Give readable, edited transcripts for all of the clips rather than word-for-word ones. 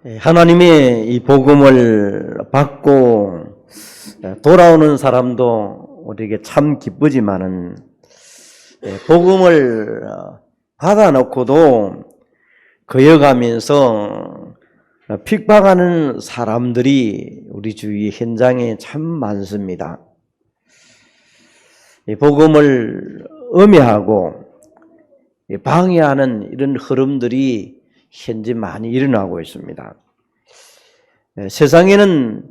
하나님의 이 복음을 받고 돌아오는 사람도 우리에게 참 기쁘지만은 복음을 받아놓고도 거여가면서 핍박하는 사람들이 우리 주위 현장에 참 많습니다. 이 복음을 음해하고 방해하는 이런 흐름들이 현재 많이 일어나고 있습니다. 세상에는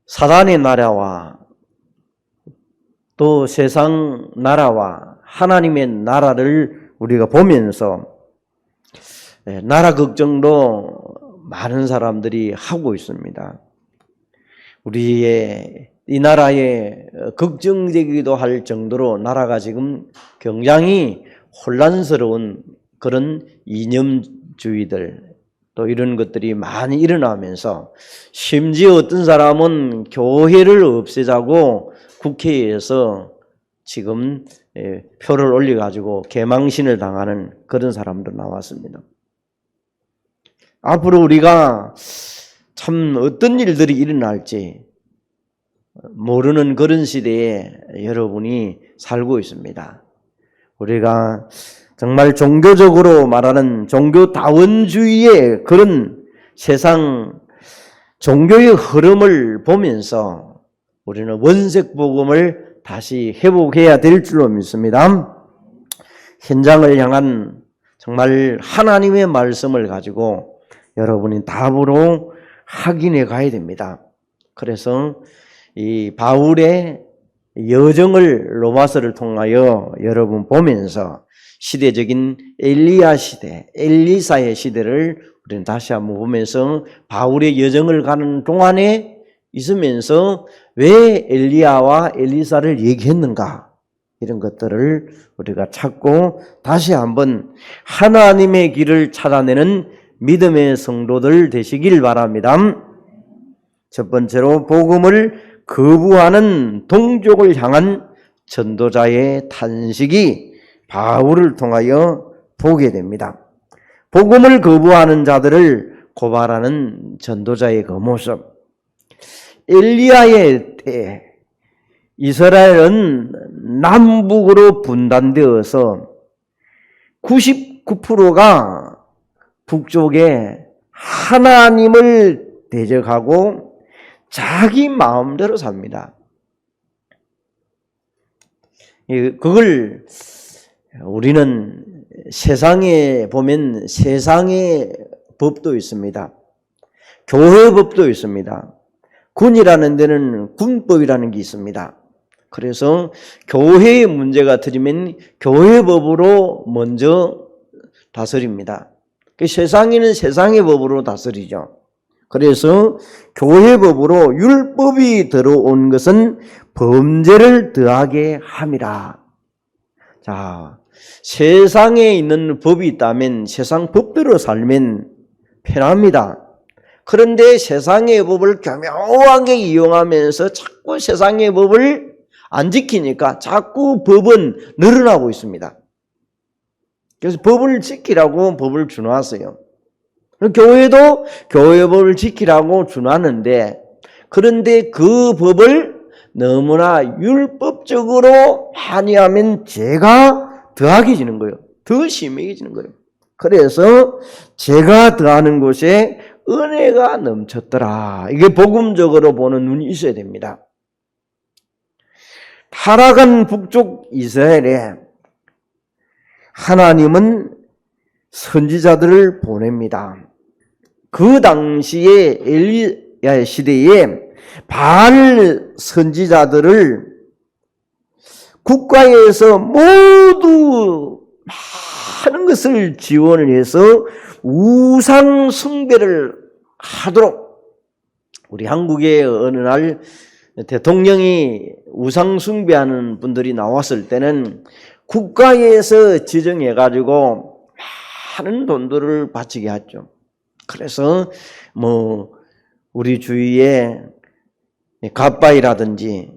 사단의 나라와 또 세상 나라와 하나님의 나라를 우리가 보면서 나라 걱정도 많은 사람들이 하고 있습니다. 우리의 이 나라에 걱정되기도 할 정도로 나라가 지금 굉장히 혼란스러운 그런 이념주의들 또 이런 것들이 많이 일어나면서 심지어 어떤 사람은 교회를 없애자고 국회에서 지금 표를 올려가지고 개망신을 당하는 그런 사람도 나왔습니다. 앞으로 우리가 참 어떤 일들이 일어날지 모르는 그런 시대에 여러분이 살고 있습니다. 우리가 정말 종교적으로 말하는 종교다원주의의 그런 세상 종교의 흐름을 보면서 우리는 원색 복음을 다시 회복해야 될 줄로 믿습니다. 현장을 향한 정말 하나님의 말씀을 가지고 여러분이 답으로 확인해 가야 됩니다. 그래서 이 바울의 여정을 로마서를 통하여 여러분 보면서 시대적인 엘리야 시대, 엘리사의 시대를 우리는 다시 한번 보면서 바울의 여정을 가는 동안에 있으면서 왜 엘리야와 엘리사를 얘기했는가 이런 것들을 우리가 찾고 다시 한번 하나님의 길을 찾아내는 믿음의 성도들 되시길 바랍니다. 첫 번째로 복음을 거부하는 동족을 향한 전도자의 탄식이 바울을 통하여 보게 됩니다. 복음을 거부하는 자들을 고발하는 전도자의 그 모습. 엘리야의 때 이스라엘은 남북으로 분단되어서 99%가 북쪽에 하나님을 대적하고 자기 마음대로 삽니다. 그걸 우리는 세상에 보면 세상의 법도 있습니다. 교회 법도 있습니다. 군이라는 데는 군법이라는 게 있습니다. 그래서 교회의 문제가 터지면 교회 법으로 먼저 다스립니다. 세상에는 세상의 법으로 다스리죠. 그래서 교회 법으로 율법이 들어온 것은 범죄를 더하게 함이라. 자, 세상에 있는 법이 있다면 세상 법대로 살면 편합니다. 그런데 세상의 법을 교묘하게 이용하면서 자꾸 세상의 법을 안 지키니까 자꾸 법은 늘어나고 있습니다. 그래서 법을 지키라고 법을 준화했어요. 교회도 교회 법을 지키라고 준화하는데 그런데 그 법을 너무나 율법적으로 많이 하면 죄가 더하게지는 거예요. 더 심해지는 거예요. 그래서 죄가 더하는 곳에 은혜가 넘쳤더라. 이게 복음적으로 보는 눈이 있어야 됩니다. 타락한 북쪽 이스라엘에 하나님은 선지자들을 보냅니다. 그 당시에 엘리야 시대에 바알 선지자들을 국가에서 모두 많은 것을 지원을 해서 우상 숭배를 하도록 우리 한국의 어느 날 대통령이 우상 숭배하는 분들이 나왔을 때는 국가에서 지정해가지고 많은 돈들을 바치게 했죠. 그래서 우리 주위에 갓바이라든지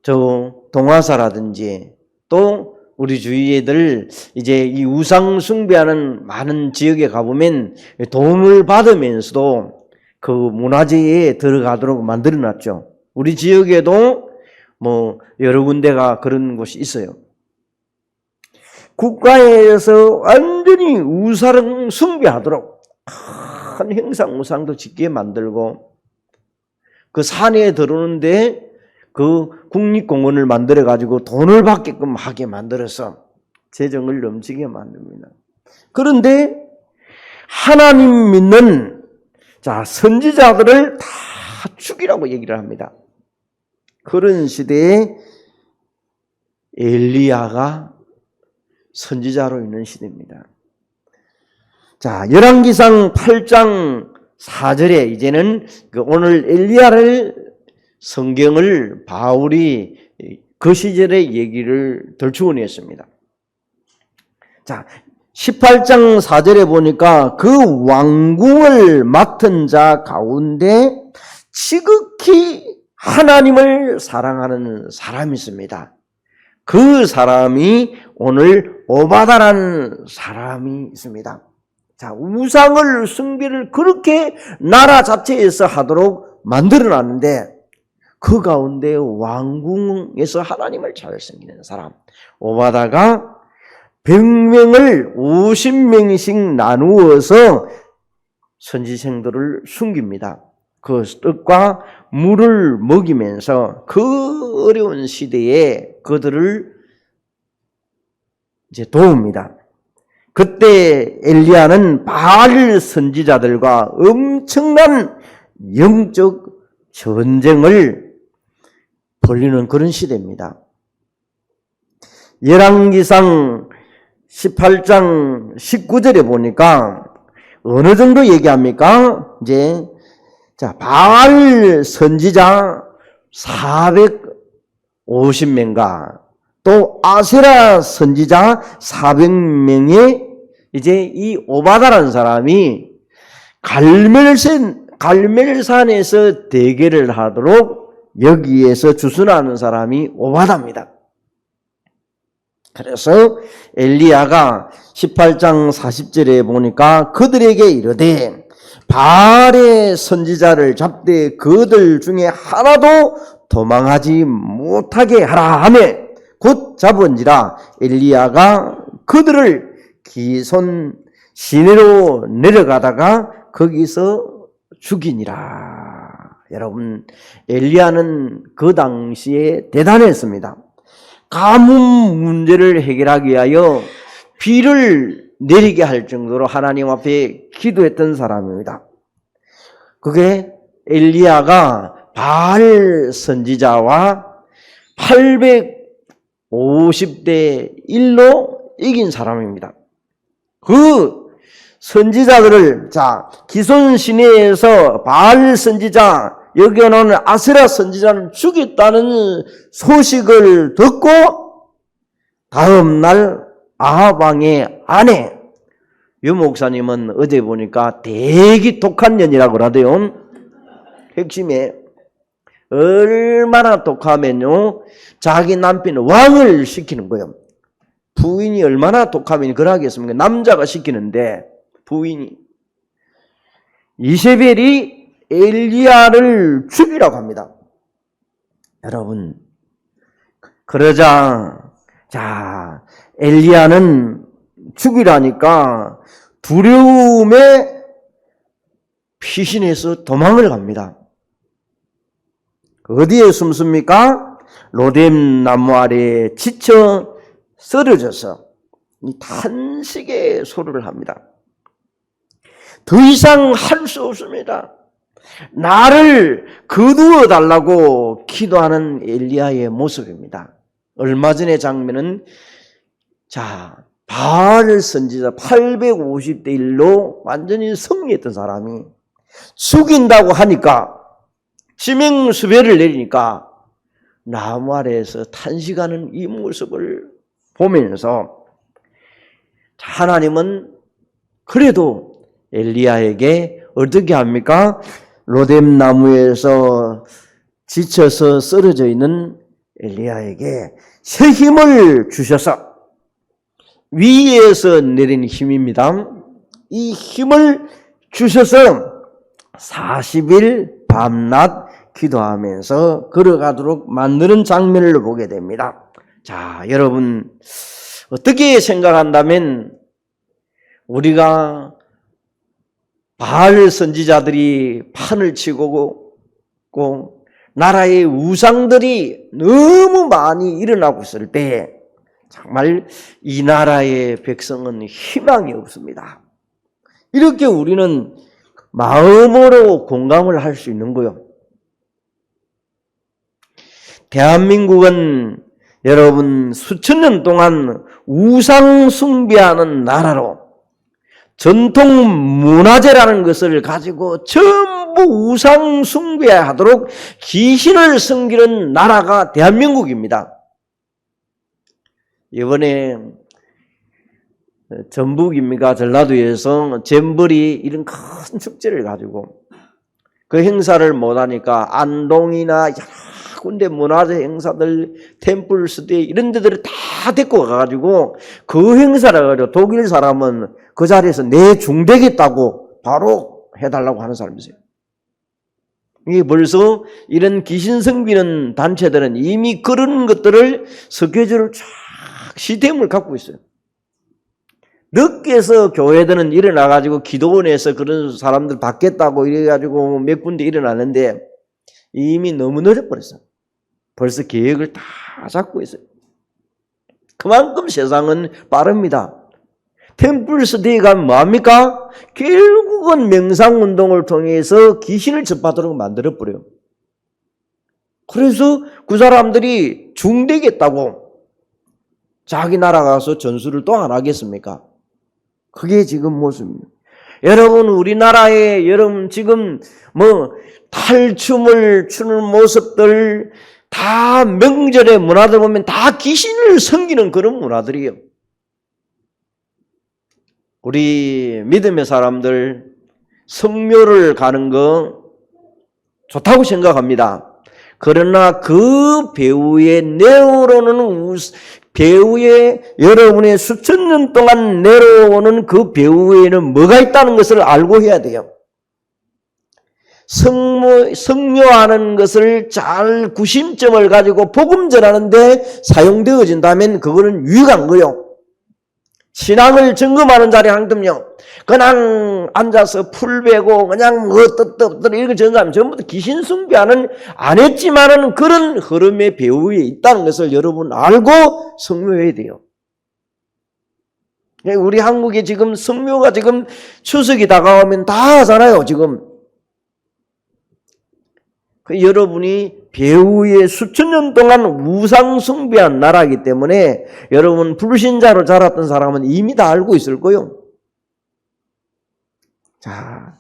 저 동화사라든지 또 우리 주위에들 이제 이 우상 숭배하는 많은 지역에 가보면 돈을 받으면서도 그 문화재에 들어가도록 만들어놨죠. 우리 지역에도 뭐 여러 군데가 그런 곳이 있어요. 국가에서 완전히 우상 숭배하도록 큰 행상 우상도 짓게 만들고, 그 산에 들어오는데 그 국립공원을 만들어 가지고 돈을 받게끔 하게 만들어서 재정을 넘치게 만듭니다. 그런데 하나님 믿는 선지자들을 다 죽이라고 얘기를 합니다. 그런 시대에 엘리야가 선지자로 있는 시대입니다. 열왕기상 8장 4절에 이제는 오늘 엘리야를 성경을 바울이 그 시절의 얘기를 덜추어냈습니다. 18장 4절에 보니까 그 왕궁을 맡은 자 가운데 지극히 하나님을 사랑하는 사람이 있습니다. 그 사람이 오늘 오바다라는 사람이 있습니다. 우상을 숭배를 그렇게 나라 자체에서 하도록 만들어놨는데 그 가운데 왕궁에서 하나님을 잘 섬기는 사람 오바다가 100명을 50명씩 나누어서 선지생들을 숨깁니다. 그 떡과 물을 먹이면서 그 어려운 시대에 그들을 이제 도웁니다. 그때 엘리야는 바알 선지자들과 엄청난 영적 전쟁을 벌이는 그런 시대입니다. 열왕기상 18장 19절에 보니까 어느 정도 얘기합니까? 이제 바알 선지자 450명과 또 아세라 선지자 400명의 이제 이 오바다라는 사람이 갈멜산에서 대결을 하도록 여기에서 주둔하는 사람이 오바다입니다. 그래서 엘리야가 18장 40절에 보니까 그들에게 이르되 바알의 선지자를 잡되 그들 중에 하나도 도망하지 못하게 하라 하매 곧 잡은지라 엘리야가 그들을 기손 시내로 내려가다가 거기서 죽이니라. 여러분, 엘리야는 그 당시에 대단했습니다. 가뭄 문제를 해결하기 위하여 비를 내리게 할 정도로 하나님 앞에 기도했던 사람입니다. 그게 엘리야가 바알 선지자와 850대 1로 이긴 사람입니다. 그 선지자들을 기손 시내에서 바알 선지자, 여기에 나오는 아세라 선지자를 죽였다는 소식을 듣고 다음 날 아합 왕의 아내, 유 목사님은 어제 보니까 되게 독한 년이라고 그러대요. 핵심에 얼마나 독하면요, 자기 남편 왕을 시키는 거예요. 부인이 얼마나 독하면 그러겠습니까? 남자가 시키는데 부인이. 이세벨이 엘리야를 죽이라고 합니다. 여러분, 그러자 엘리야는 죽이라니까 두려움에 피신해서 도망을 갑니다. 어디에 숨습니까? 로뎀 나무 아래에 지쳐 쓰러져서 이 탄식의 소리를 합니다. 더 이상 할 수 없습니다. 나를 거두어 달라고 기도하는 엘리야의 모습입니다. 얼마 전의 장면은 바알 선지자 850대 1로 완전히 승리했던 사람이 죽인다고 하니까 지명수배를 내리니까 나무 아래에서 탄식하는 이 모습을 보면서 하나님은 그래도 엘리야에게 어떻게 합니까? 로뎀 나무에서 지쳐서 쓰러져 있는 엘리야에게 새 힘을 주셔서 위에서 내린 힘입니다. 이 힘을 주셔서 40일 밤낮 기도하면서 걸어가도록 만드는 장면을 보게 됩니다. 자, 여러분 어떻게 생각한다면 우리가 바알 선지자들이 판을 치고 나라의 우상들이 너무 많이 일어나고 있을 때 정말 이 나라의 백성은 희망이 없습니다. 이렇게 우리는 마음으로 공감을 할 수 있는 거요. 대한민국은 여러분 수천 년 동안 우상 숭배하는 나라로 전통 문화재라는 것을 가지고 전부 우상 숭배하도록 귀신을 섬기는 나라가 대한민국입니다. 이번에 전북입니까? 전라도에서 잼버리 이런 큰 축제를 가지고 그 행사를 못하니까 안동이나 여러 군데 문화재 행사들, 템플스테이 이런 데들을 다 데리고 가가지고 그 행사를 가지고 독일 사람은 그 자리에서 내중되겠다고 바로 해달라고 하는 사람이 있어요. 이게 벌써 이런 귀신 섬기는 단체들은 이미 그런 것들을 스케줄을 쫙 시스템을 갖고 있어요. 늦게서 교회들은 일어나가지고 기도원에서 그런 사람들 받겠다고 이래가지고 몇 군데 일어나는데 이미 너무 늦어버렸어요. 벌써 계획을 다 잡고 있어요. 그만큼 세상은 빠릅니다. 템플스테이 가면 뭐합니까? 결국은 명상운동을 통해서 귀신을 접하도록 만들어버려요. 그래서 그 사람들이 중되겠다고 자기 나라 가서 전술을 또 안 하겠습니까? 그게 지금 모습입니다. 여러분 우리나라에 여러분 지금 뭐 탈춤을 추는 모습들 다 명절의 문화들 보면 다 귀신을 섬기는 그런 문화들이에요. 우리 믿음의 사람들 성묘를 가는 거 좋다고 생각합니다. 그러나 그 배후에 내려오는 배후에 여러분의 수천 년 동안 내려오는 그 배후에는 뭐가 있다는 것을 알고 해야 돼요. 성묘하는 것을 잘 구심점을 가지고 복음 전하는데 사용되어진다면 그거는 유익한 거요. 신앙을 점검하는 자리에 항점요. 그냥 앉아서 풀 베고 그냥 뜨뜻뜨 이렇게 전사하면 전부 다 귀신 숭배하는 안 했지만은 그런 흐름의 배후에 있다는 것을 여러분 알고 성묘해야 돼요. 우리 한국에 지금 성묘가 지금 추석이 다가오면 다 하잖아요, 지금. 여러분이 배후에 수천 년 동안 우상 숭배한 나라이기 때문에 여러분 불신자로 자랐던 사람은 이미 다 알고 있을 거예요. 자,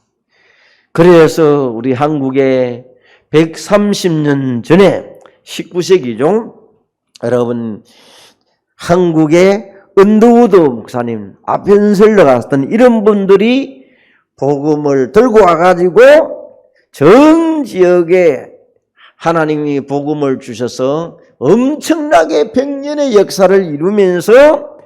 그래서 우리 한국에 130년 전에 19세기죠. 여러분 한국의 언더우드 목사님, 아펜셀러 갔던 이런 분들이 복음을 들고 와가지고 전 지역에 하나님이 복음을 주셔서 엄청나게 100년의 역사를 이루면서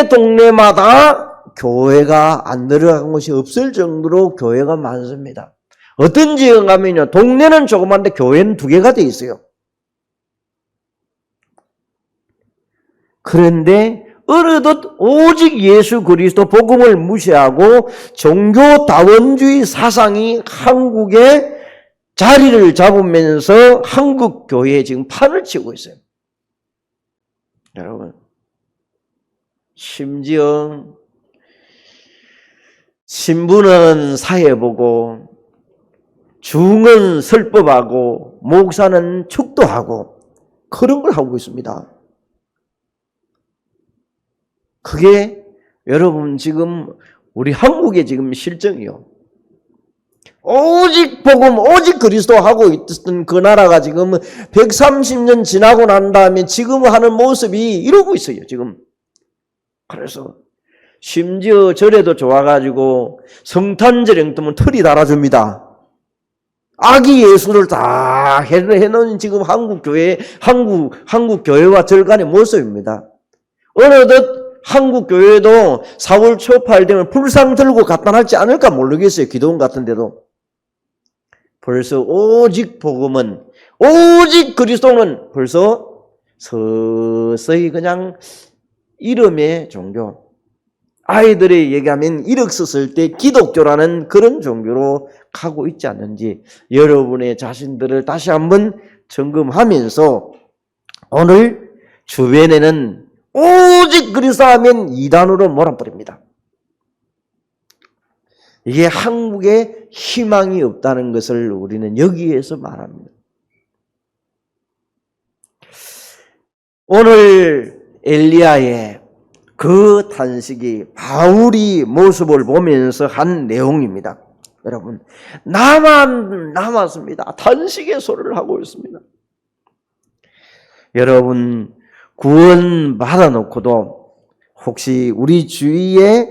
동네마다 교회가 안 들어간 곳이 없을 정도로 교회가 많습니다. 어떤 지역 가면요, 동네는 조그만데 교회는 2개가 돼 있어요. 그런데 어느덧 오직 예수 그리스도 복음을 무시하고 종교 다원주의 사상이 한국에 자리를 잡으면서 한국 교회에 지금 판을 치고 있어요. 여러분, 심지어 신부는 사회 보고 중은 설법하고 목사는 축도하고 그런 걸 하고 있습니다. 그게 여러분 지금 우리 한국의 지금 실정이요. 오직 복음, 오직 그리스도 하고 있던 그 나라가 지금 130년 지나고 난 다음에 지금 하는 모습이 이러고 있어요, 지금. 그래서 심지어 절에도 좋아가지고 성탄절 행동은 털이 달아줍니다. 아기 예수를 다 해놓은 지금 한국 교회, 한국 교회와 절 간의 모습입니다. 어느덧 한국 교회도 4월 초파일 되면 불상 들고 갖다 놨지 않을까 모르겠어요. 기도원 같은 데도. 벌써 오직 복음은, 오직 그리스도는 벌써 서서히 그냥 이름의 종교. 아이들이 얘기하면 이력 썼을 때 기독교라는 그런 종교로 가고 있지 않는지 여러분의 자신들을 다시 한번 점검하면서 오늘 주변에는 오직 그리스도 하면 이단으로 몰아버립니다. 이게 한국에 희망이 없다는 것을 우리는 여기에서 말합니다. 오늘 엘리야의 그 탄식이 바울이 모습을 보면서 한 내용입니다. 여러분, 나만 남았습니다. 탄식의 소리를 하고 있습니다. 여러분, 구원 받아놓고도 혹시 우리 주위에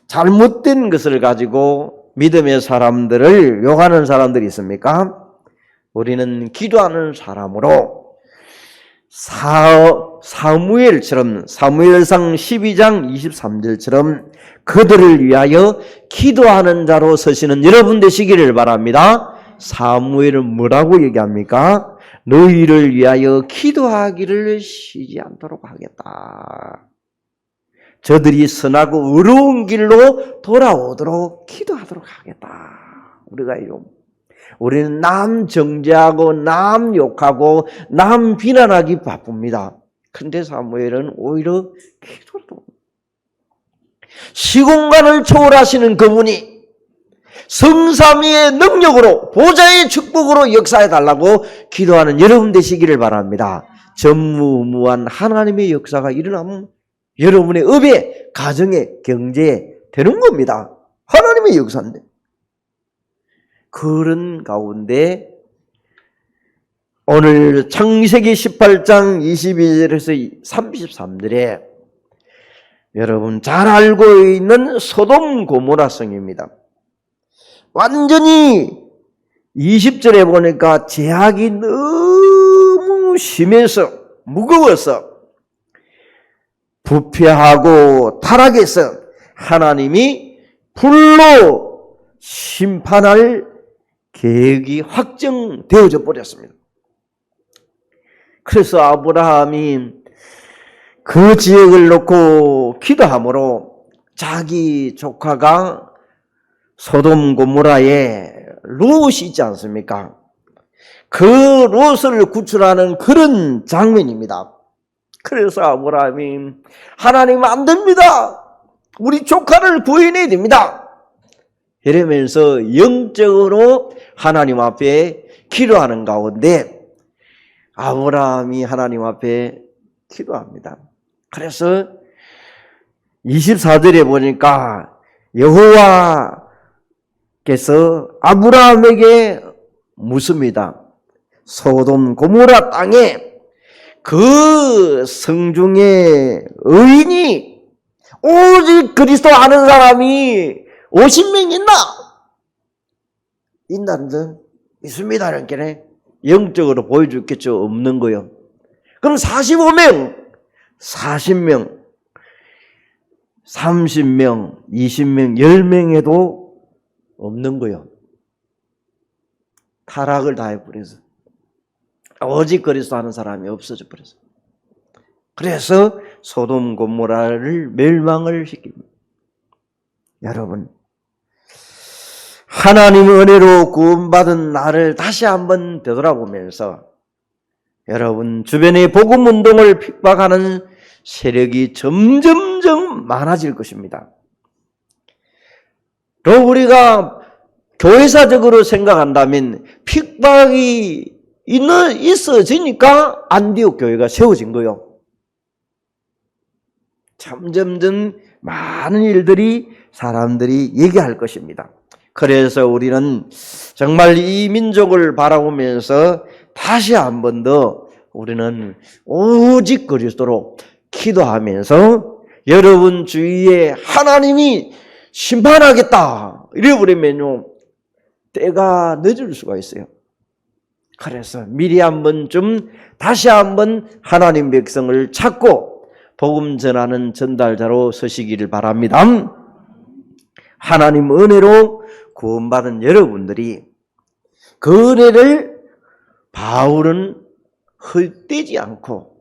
잘못된 것을 가지고 믿음의 사람들을 욕하는 사람들이 있습니까? 우리는 기도하는 사람으로 사무엘처럼, 사무엘상 12장 23절처럼 그들을 위하여 기도하는 자로 서시는 여러분 되시기를 바랍니다. 사무엘은 뭐라고 얘기합니까? 너희를 위하여 기도하기를 쉬지 않도록 하겠다. 저들이 선하고 의로운 길로 돌아오도록 기도하도록 하겠다. 우리는 남 정죄하고 남 욕하고 남 비난하기 바쁩니다. 근데 사무엘은 오히려 기도를 시공간을 초월하시는 그분이 성삼위의 능력으로 보좌의 축복으로 역사해 달라고 기도하는 여러분 되시기를 바랍니다. 전무후무한 하나님의 역사가 일어나면 여러분의 업에, 가정에, 경제에 되는 겁니다. 하나님의 역사인데. 그런 가운데 오늘 창세기 18장 22절에서 33절에 여러분 잘 알고 있는 소돔 고모라 성입니다. 완전히 20절에 보니까 죄악이 너무 심해서 무거워서 부패하고 타락해서 하나님이 불로 심판할 계획이 확정되어져 버렸습니다. 그래서 아브라함이 그 지역을 놓고 기도함으로 자기 조카가 소돔 고모라에 롯이 있지 않습니까? 그 롯을 구출하는 그런 장면입니다. 그래서 아브라함이 하나님 안 됩니다. 우리 조카를 구해내야 됩니다. 이러면서 영적으로 하나님 앞에 기도하는 가운데 아브라함이 하나님 앞에 기도합니다. 그래서 24절에 보니까 여호와께서 아브라함에게 묻습니다. 소돔 고모라 땅에 그 성중에 의인이 오직 그리스도 아는 사람이 50명 있나? 있나는 있습니다는 게 영적으로 보여줬겠죠. 없는 거요. 그럼 45명, 40명, 30명, 20명, 10명에도 없는 거요. 타락을 다 해버려서 오직 그리스도 아는 사람이 없어져 버렸어. 그래서 소돔 고모라를 멸망을 시킵니다. 여러분, 하나님의 은혜로 구원받은 나를 다시 한번 되돌아보면서 여러분 주변의 복음운동을 핍박하는 세력이 점점점 많아질 것입니다. 또 우리가 교회사적으로 생각한다면 핍박이 있어지니까 안디옥 교회가 세워진 거예요. 점점점 많은 일들이 사람들이 얘기할 것입니다. 그래서 우리는 정말 이 민족을 바라보면서 다시 한 번 더 우리는 오직 그리스도로 기도하면서 여러분 주위에 하나님이 심판하겠다 이래버리면요 때가 늦을 수가 있어요. 그래서 미리 한번 좀 다시 한번 하나님 백성을 찾고 복음 전하는 전달자로 서시기를 바랍니다. 하나님 은혜로 구원받은 여러분들이 그 은혜를 바울은 헛되지 않고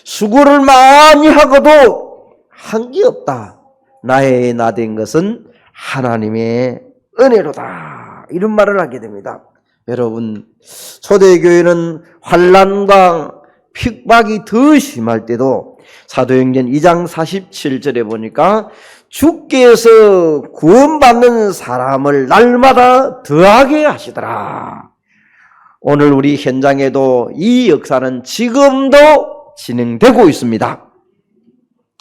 수고를 많이 하고도 한 게 없다. 나의 나 된 것은 하나님의 은혜로다. 이런 말을 하게 됩니다. 여러분, 초대교회는 환난과 핍박이 더 심할 때도 사도행전 2장 47절에 보니까 주께서 구원받는 사람을 날마다 더하게 하시더라. 오늘 우리 현장에도 이 역사는 지금도 진행되고 있습니다.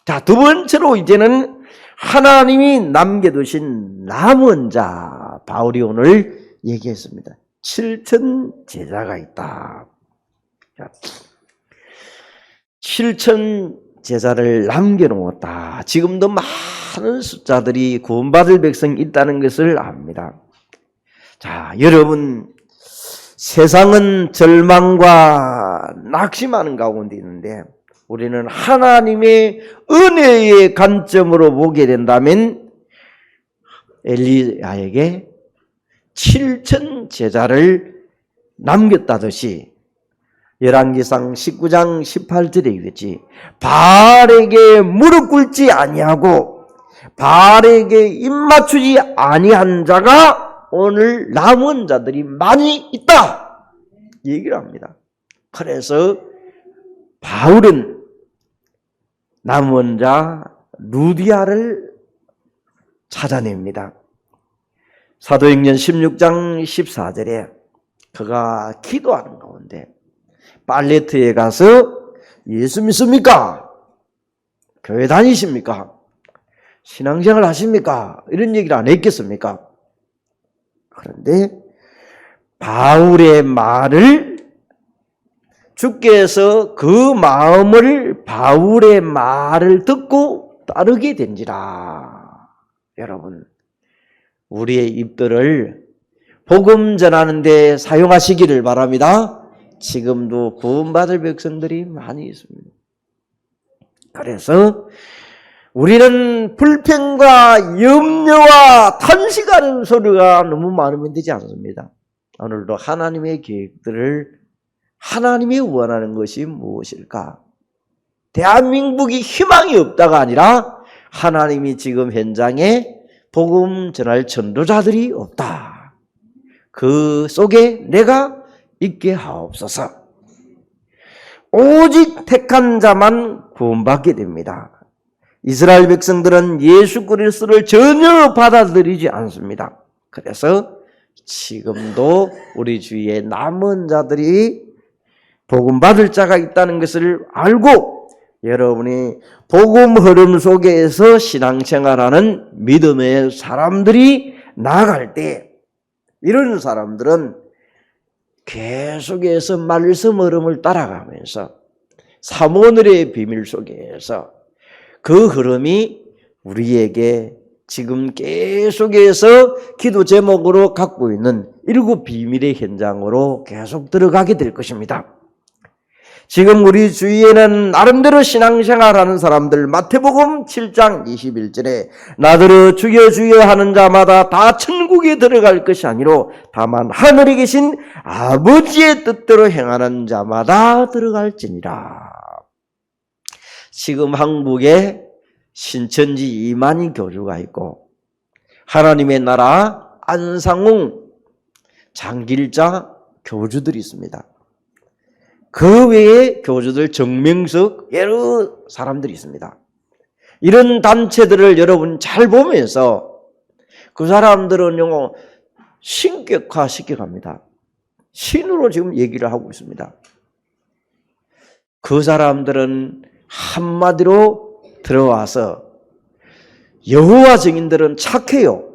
자, 두 번째로 이제는 하나님이 남겨두신 남은 자, 바울이 오늘 얘기했습니다. 7천 제자가 있다. 7천 제자를 남겨놓았다. 지금도 많은 숫자들이 구원받을 백성이 있다는 것을 압니다. 자, 여러분, 세상은 절망과 낙심하는 가운데 있는데 우리는 하나님의 은혜의 관점으로 보게 된다면 엘리야에게 7천 제자를 남겼다듯이 열왕기상 19장 18절에 있겠지. 바알에게 무릎 꿇지 아니하고 바알에게 입맞추지 아니한 자가 오늘 남은 자들이 많이 있다. 얘기를 합니다. 그래서 바울은 남은 자 루디아를 찾아냅니다. 사도행전 16장 14절에 그가 기도하는 가운데 빨레트에 가서 예수 믿습니까? 교회 다니십니까? 신앙생활 하십니까? 이런 얘기를 안 했겠습니까? 그런데 바울의 말을 주께서 그 마음을 바울의 말을 듣고 따르게 된지라. 여러분, 우리의 입들을 복음 전하는 데 사용하시기를 바랍니다. 지금도 구원받을 백성들이 많이 있습니다. 그래서 우리는 불평과 염려와 탄식하는 소리가 너무 많으면 되지 않습니다. 오늘도 하나님의 계획들을 하나님이 원하는 것이 무엇일까? 대한민국이 희망이 없다가 아니라 하나님이 지금 현장에 복음 전할 전도자들이 없다. 그 속에 내가 있게 하옵소서. 오직 택한 자만 구원받게 됩니다. 이스라엘 백성들은 예수 그리스도를 전혀 받아들이지 않습니다. 그래서 지금도 우리 주위에 남은 자들이 복음 받을 자가 있다는 것을 알고 여러분이 복음 흐름 속에서 신앙생활하는 믿음의 사람들이 나아갈 때 이런 사람들은 계속해서 말씀 흐름을 따라가면서 삼오늘의 비밀 속에서 그 흐름이 우리에게 지금 계속해서 기도 제목으로 갖고 있는 7 비밀의 현장으로 계속 들어가게 될 것입니다. 지금 우리 주위에는 나름대로 신앙생활하는 사람들 마태복음 7장 21절에 나더러 주여 주여 하는 자마다 다 천국에 들어갈 것이 아니로 다만 하늘에 계신 아버지의 뜻대로 행하는 자마다 들어갈지니라. 지금 한국에 신천지 이만희 교주가 있고 하나님의 나라 안상웅 장길자 교주들이 있습니다. 그 외에 교주들 정명석 여러 사람들이 있습니다. 이런 단체들을 여러분 잘 보면서 그 사람들은요 신격화 시켜갑니다. 신으로 지금 얘기를 하고 있습니다. 그 사람들은 한마디로 들어와서 여호와 증인들은 착해요.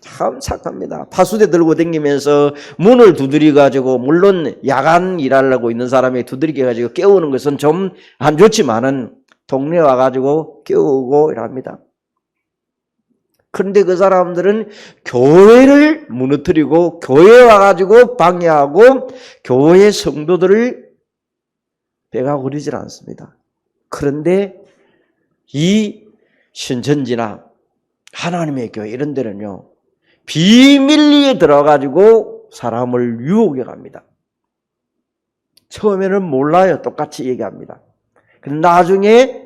참 착합니다. 파수대 들고 다니면서 문을 두드려가지고 물론 야간 일하려고 있는 사람이 두드리게 깨우는 것은 좀 안 좋지만은 동네 와가지고 깨우고 이랍니다. 그런데 그 사람들은 교회를 무너뜨리고 교회에 와가지고 방해하고 교회 성도들을 배가 구리질 않습니다. 그런데 이 신천지나 하나님의 교회 이런 데는요, 비밀리에 들어가지고 사람을 유혹해 갑니다. 처음에는 몰라요. 똑같이 얘기합니다. 근데 나중에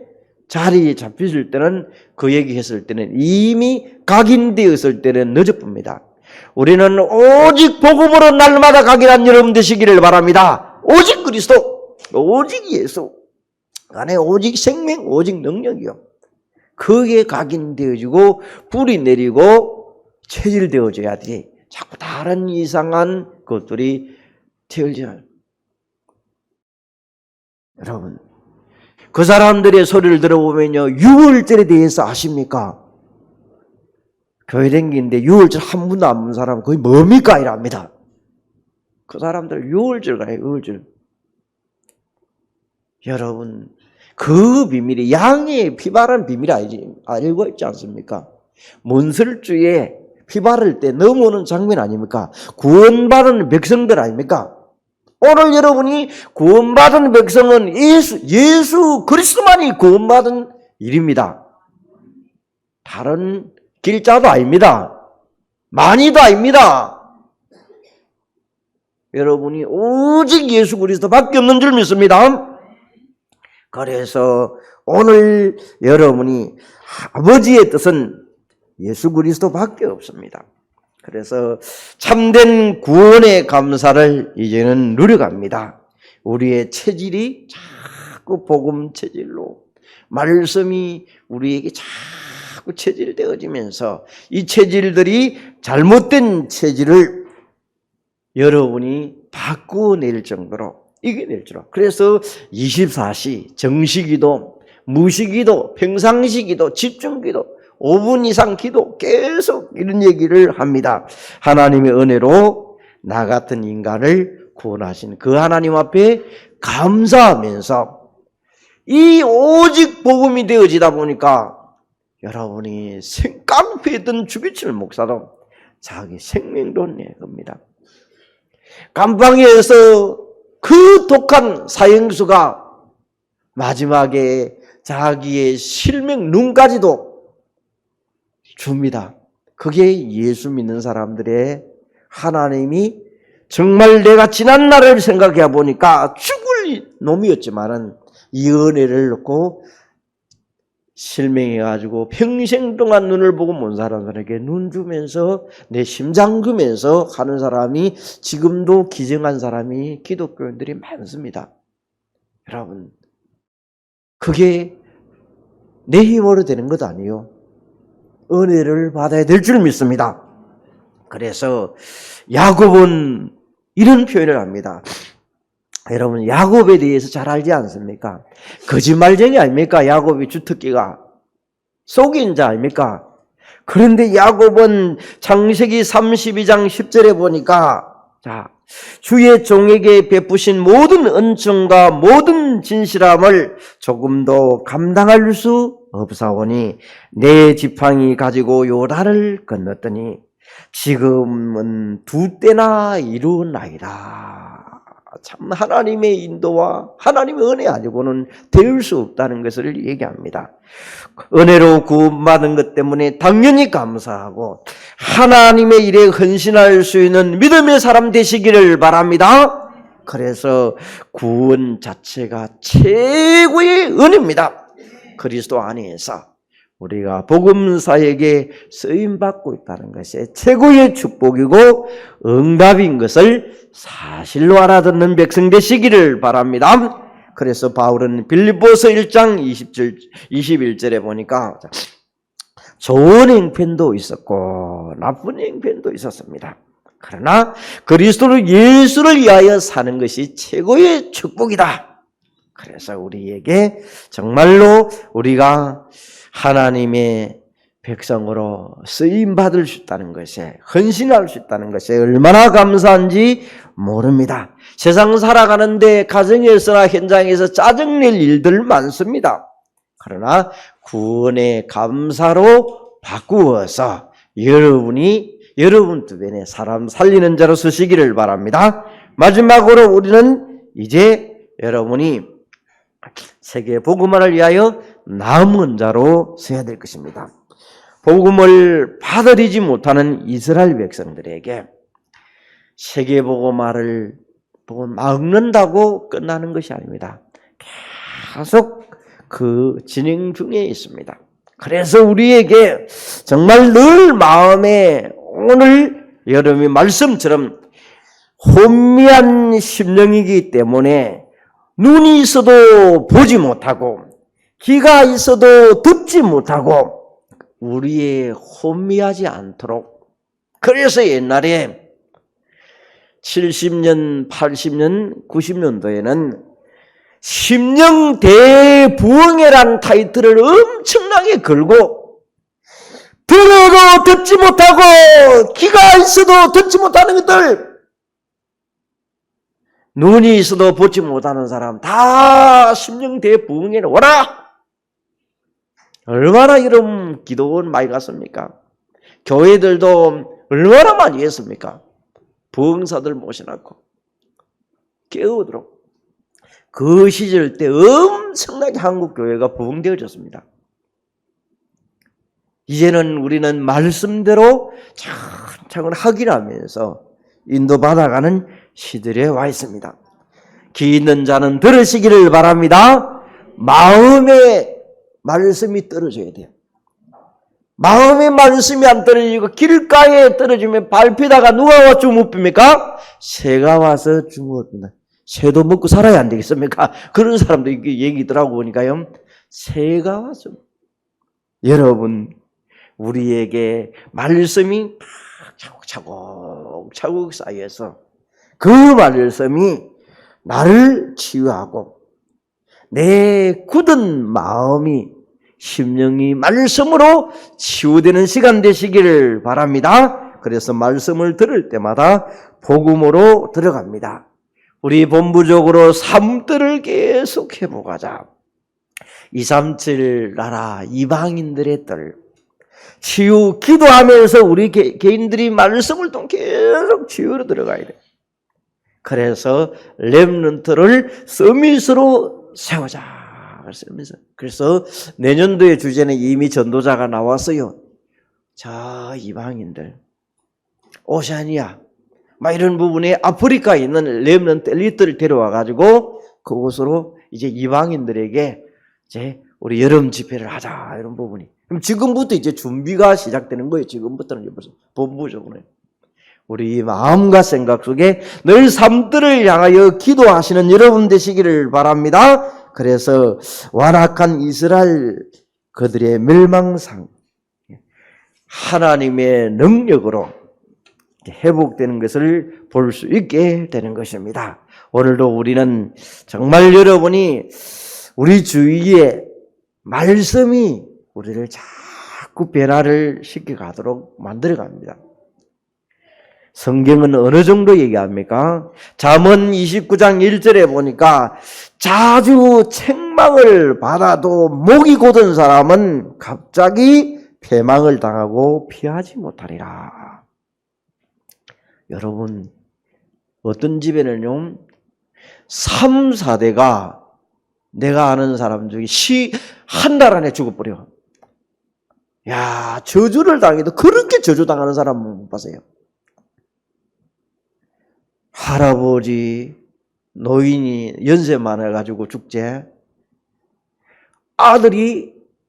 자리에 잡히실 때는, 그 얘기했을 때는 이미 각인되었을 때는 늦어집니다. 우리는 오직 복음으로 날마다 각인한 여러분 되시기를 바랍니다. 오직 그리스도, 오직 예수 안에 오직 생명, 오직 능력이요. 그게 각인되어지고 뿌리 내리고 체질되어져야지 자꾸 다른 이상한 것들이 태어져요. 여러분, 그 사람들의 소리를 들어보면요, 유월절에 대해서 아십니까? 교회 다니는데 유월절 한 번도 안 본 사람은 거의 뭡니까? 이랍니다. 그 사람들 유월절 가요, 유월절. 여러분, 그 비밀이 양의 피바른 비밀이 알고 있지 않습니까? 문설주에 피 바를 때 넘어오는 장면 아닙니까? 구원받은 백성들 아닙니까? 오늘 여러분이 구원받은 백성은 예수 그리스도만이 구원받은 일입니다. 다른 길자도 아닙니다. 많이도 아닙니다. 여러분이 오직 예수 그리스도밖에 없는 줄 믿습니다. 그래서 오늘 여러분이 아버지의 뜻은 예수 그리스도밖에 없습니다. 그래서 참된 구원의 감사를 이제는 누려갑니다. 우리의 체질이 자꾸 복음 체질로, 말씀이 우리에게 자꾸 체질되어지면서 이 체질들이 잘못된 체질을 여러분이 바꾸어낼 정도로, 이겨낼 줄. 그래서 24시 정시기도, 무시기도, 평상시기도, 집중기도, 5분 이상 기도, 계속 이런 얘기를 합니다. 하나님의 은혜로 나 같은 인간을 구원하신 그 하나님 앞에 감사하면서 이 오직 복음이 되어지다 보니까 여러분이 깡패였던 주기철 목사도 자기 생명도 내겁니다. 감방에서 그 독한 사형수가 마지막에 자기의 실명 눈까지도 줍니다. 그게 예수 믿는 사람들의, 하나님이 정말 내가 지난 날을 생각해 보니까 죽을 놈이었지만은 이 은혜를 놓고 실명해가지고 평생 동안 눈을 보고 못 사람들에게 눈 주면서 내 심장 주면서 하는 사람이 지금도 기증한 사람이 기독교인들이 많습니다. 여러분, 그게 내 힘으로 되는 것 아니에요. 은혜를 받아야 될 줄 믿습니다. 그래서 야곱은 이런 표현을 합니다. 여러분, 야곱에 대해서 잘 알지 않습니까? 거짓말쟁이 아닙니까? 야곱이 주특기가 속인 자 아닙니까? 그런데 야곱은 창세기 32장 10절에 보니까, 자, 주의 종에게 베푸신 모든 은총과 모든 진실함을 조금도 감당할 수 없사오니 내 지팡이 가지고 요단을 건넜더니 지금은 2때나 이루어나이다. 참 하나님의 인도와 하나님의 은혜 아니고는 될 수 없다는 것을 얘기합니다. 은혜로 구원받은 것 때문에 당연히 감사하고 하나님의 일에 헌신할 수 있는 믿음의 사람 되시기를 바랍니다. 그래서 구원 자체가 최고의 은혜입니다. 그리스도 안에서 우리가 복음사에게 쓰임받고 있다는 것이 최고의 축복이고 응답인 것을 사실로 알아듣는 백성 되시기를 바랍니다. 그래서 바울은 빌립보서 1장 21절에 보니까 좋은 행편도 있었고 나쁜 행편도 있었습니다. 그러나 그리스도로 예수를 위하여 사는 것이 최고의 축복이다. 그래서 우리에게 정말로 우리가 하나님의 백성으로 쓰임받을 수 있다는 것에, 헌신할 수 있다는 것에 얼마나 감사한지 모릅니다. 세상 살아가는데 가정에서나 현장에서 짜증낼 일들 많습니다. 그러나 구원의 감사로 바꾸어서 여러분 주변에 사람 살리는 자로 쓰시기를 바랍니다. 마지막으로 우리는 이제 여러분이 세계 복음화를 위하여 남은 자로 서야 될 것입니다. 복음을 받아들이지 못하는 이스라엘 백성들에게 세계복음화를 막는다고 끝나는 것이 아닙니다. 계속 그 진행 중에 있습니다. 그래서 우리에게 정말 늘 마음에 오늘 여러분의 말씀처럼 혼미한 심령이기 때문에 눈이 있어도 보지 못하고 귀가 있어도 듣지 못하고 우리의 혼미하지 않도록, 그래서 옛날에 70년, 80년, 90년도에는 심령 대부흥회란 타이틀을 엄청나게 걸고 들어도 듣지 못하고 귀가 있어도 듣지 못하는 것들, 눈이 있어도 보지 못하는 사람 다 심령 대부흥회로 오라! 얼마나 이런 기도원 많이 갔습니까? 교회들도 얼마나 많이 했습니까? 부흥사들 모셔놓고 깨우도록. 그 시절 때 엄청나게 한국 교회가 부흥되어졌습니다. 이제는 우리는 말씀대로 차근차근 확인하면서 인도받아가는 시대에 와 있습니다. 귀 있는 자는 들으시기를 바랍니다. 마음에 말씀이 떨어져야 돼요. 마음의 말씀이 안 떨어지고 길가에 떨어지면 밟히다가 누가 와 주먹입니까? 새가 와서 주먹입니다. 새도 먹고 살아야 안 되겠습니까? 그런 사람도 이게 얘기 들어보니까요. 새가 와서. 여러분, 우리에게 말씀이 차곡차곡 쌓여서 그 말씀이 나를 치유하고 내 굳은 마음이 심령이 말씀으로 치유되는 시간 되시기를 바랍니다. 그래서 말씀을 들을 때마다 복음으로 들어갑니다. 우리 본부적으로 삶들을 계속 회복하자. 237 나라 이방인들의 뜰 치유 기도하면서 우리 개인들이 말씀을 통해 계속 치유로 들어가야 돼. 그래서 렘넌트를 서밋으로 세우자. 그래서 내년도의 주제는 이미 전도자가 나왔어요. 자, 이방인들, 오샤니아, 막 이런 부분에 아프리카에 있는 렘넌트 엘리트를 데려와 가지고 그곳으로 이제 이방인들에게 이제 우리 여름 집회를 하자, 이런 부분이. 그럼 지금부터 이제 준비가 시작되는 거예요. 지금부터는 이제 벌써 본부적으로. 우리 마음과 생각 속에 늘 삶들을 향하여 기도하시는 여러분 되시기를 바랍니다. 그래서 완악한 이스라엘 그들의 멸망상 하나님의 능력으로 회복되는 것을 볼 수 있게 되는 것입니다. 오늘도 우리는 정말 여러분이 우리 주위에 말씀이 우리를 자꾸 변화를 시켜가도록 만들어갑니다. 성경은 어느 정도 얘기합니까? 잠언 29장 1절에 보니까 자주 책망을 받아도 목이 곧은 사람은 갑자기 패망을 당하고 피하지 못하리라. 여러분, 어떤 집에는요 3, 4대가 내가 아는 사람 중에 한 달 안에 죽어버려. 야, 저주를 당해도 그렇게 저주당하는 사람은 못 봤어요. 할아버지, 노인이 연세 많아가지고 죽재.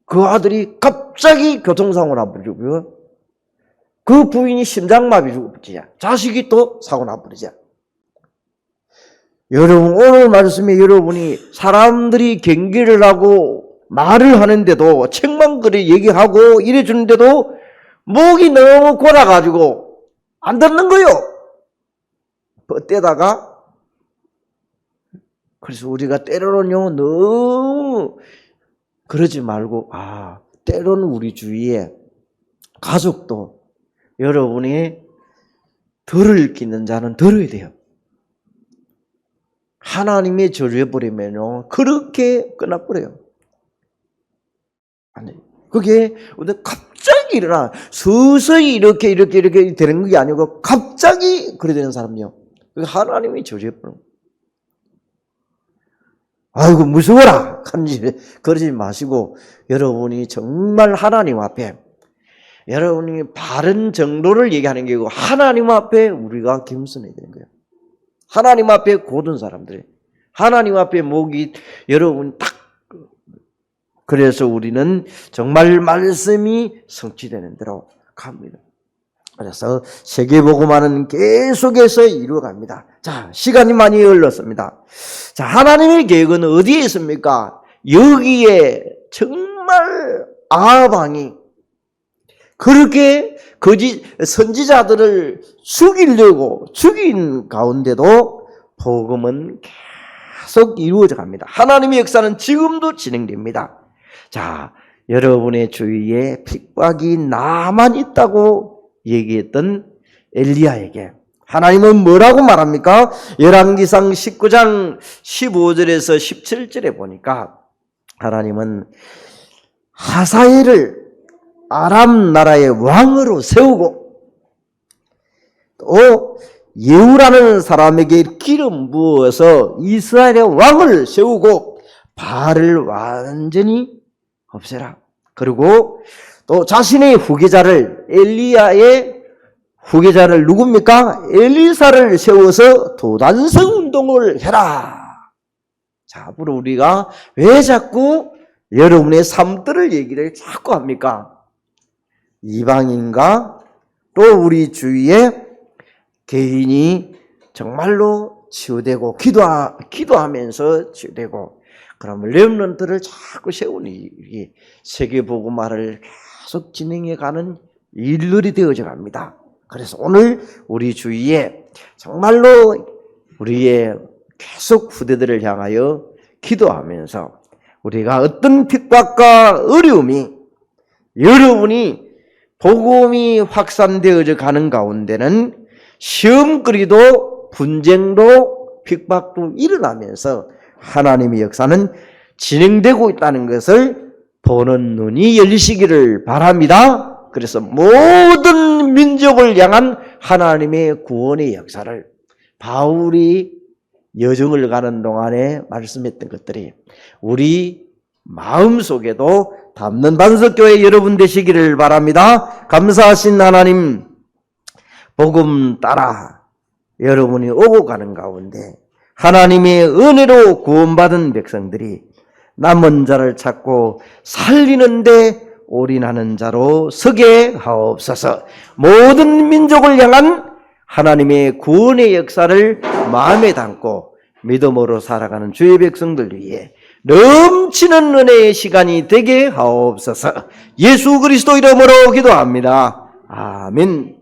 그 아들이 갑자기 교통사고 나버리고요. 그 부인이 심장마비 죽어버리자. 자식이 또 사고 나버리자. 여러분, 오늘 말씀에 여러분이 사람들이 경계를 하고 말을 하는데도 책망거리 얘기하고 이래주는데도 목이 너무 골아가지고 안 듣는 거요. 버때다가. 그래서 우리가 때로는요 너무 그러지 말고 때로는 우리 주위에 가족도 여러분이 들을 끼는 자는 들어야 돼요. 하나님의 저주해버리면요 그렇게 끝나버려요. 아니, 그게 갑자기 일어나 서서히 이렇게 되는 게 아니고 갑자기 그래 되는 사람이요. 하나님이 저주해버려요. 아이고 무서워라 그러지 마시고 여러분이 정말 하나님 앞에 여러분이 바른 정도를 얘기하는 게 아니고 하나님 앞에 우리가 겸손해야 되는 거예요. 하나님 앞에 고든 사람들이 하나님 앞에 목이 여러분 딱 그래서 우리는 정말 말씀이 성취되는 대로 갑니다. 그래서 세계복음화는 계속해서 이루어갑니다. 자, 시간이 많이 흘렀습니다. 자, 하나님의 계획은 어디에 있습니까? 여기에 정말 아합 왕이 그렇게 거짓 선지자들을 죽이려고 죽인 가운데도 복음은 계속 이루어져 갑니다. 하나님의 역사는 지금도 진행됩니다. 자, 여러분의 주위에 핍박이 나만 있다고 얘기했던 엘리야에게 하나님은 뭐라고 말합니까? 열왕기상 19장 15절에서 17절에 보니까 하나님은 하사엘을 아람 나라의 왕으로 세우고 또 예후라는 사람에게 기름 부어서 이스라엘의 왕을 세우고 바알을 완전히 없애라. 그리고 또 자신의 후계자를 엘리야의 후계자를 누굽니까? 엘리사를 세워서 도단성 운동을 해라. 자, 앞으로 우리가 왜 자꾸 여러분의 삶들을 얘기를 자꾸 합니까? 이방인과 또 우리 주위에 개인이 정말로 치유되고 기도하면서 치유되고 그러면 렘넌트를 자꾸 세우는 이 세계복음화를 계속 진행해가는 일들이 되어져 갑니다. 그래서 오늘 우리 주위에 정말로 우리의 계속 후대들을 향하여 기도하면서 우리가 어떤 핍박과 어려움이 여러분이 복음이 확산되어져 가는 가운데는 시험거리도 분쟁도 핍박도 일어나면서 하나님의 역사는 진행되고 있다는 것을 보는 눈이 열리시기를 바랍니다. 그래서 모든 민족을 향한 하나님의 구원의 역사를 바울이 여정을 가는 동안에 말씀했던 것들이 우리 마음속에도 담는 반석교회 여러분 되시기를 바랍니다. 감사하신 하나님, 복음 따라 여러분이 오고 가는 가운데 하나님의 은혜로 구원받은 백성들이 남은 자를 찾고 살리는데 올인하는 자로 서게 하옵소서. 모든 민족을 향한 하나님의 구원의 역사를 마음에 담고 믿음으로 살아가는 주의 백성들 위해 넘치는 은혜의 시간이 되게 하옵소서. 예수 그리스도 이름으로 기도합니다. 아멘.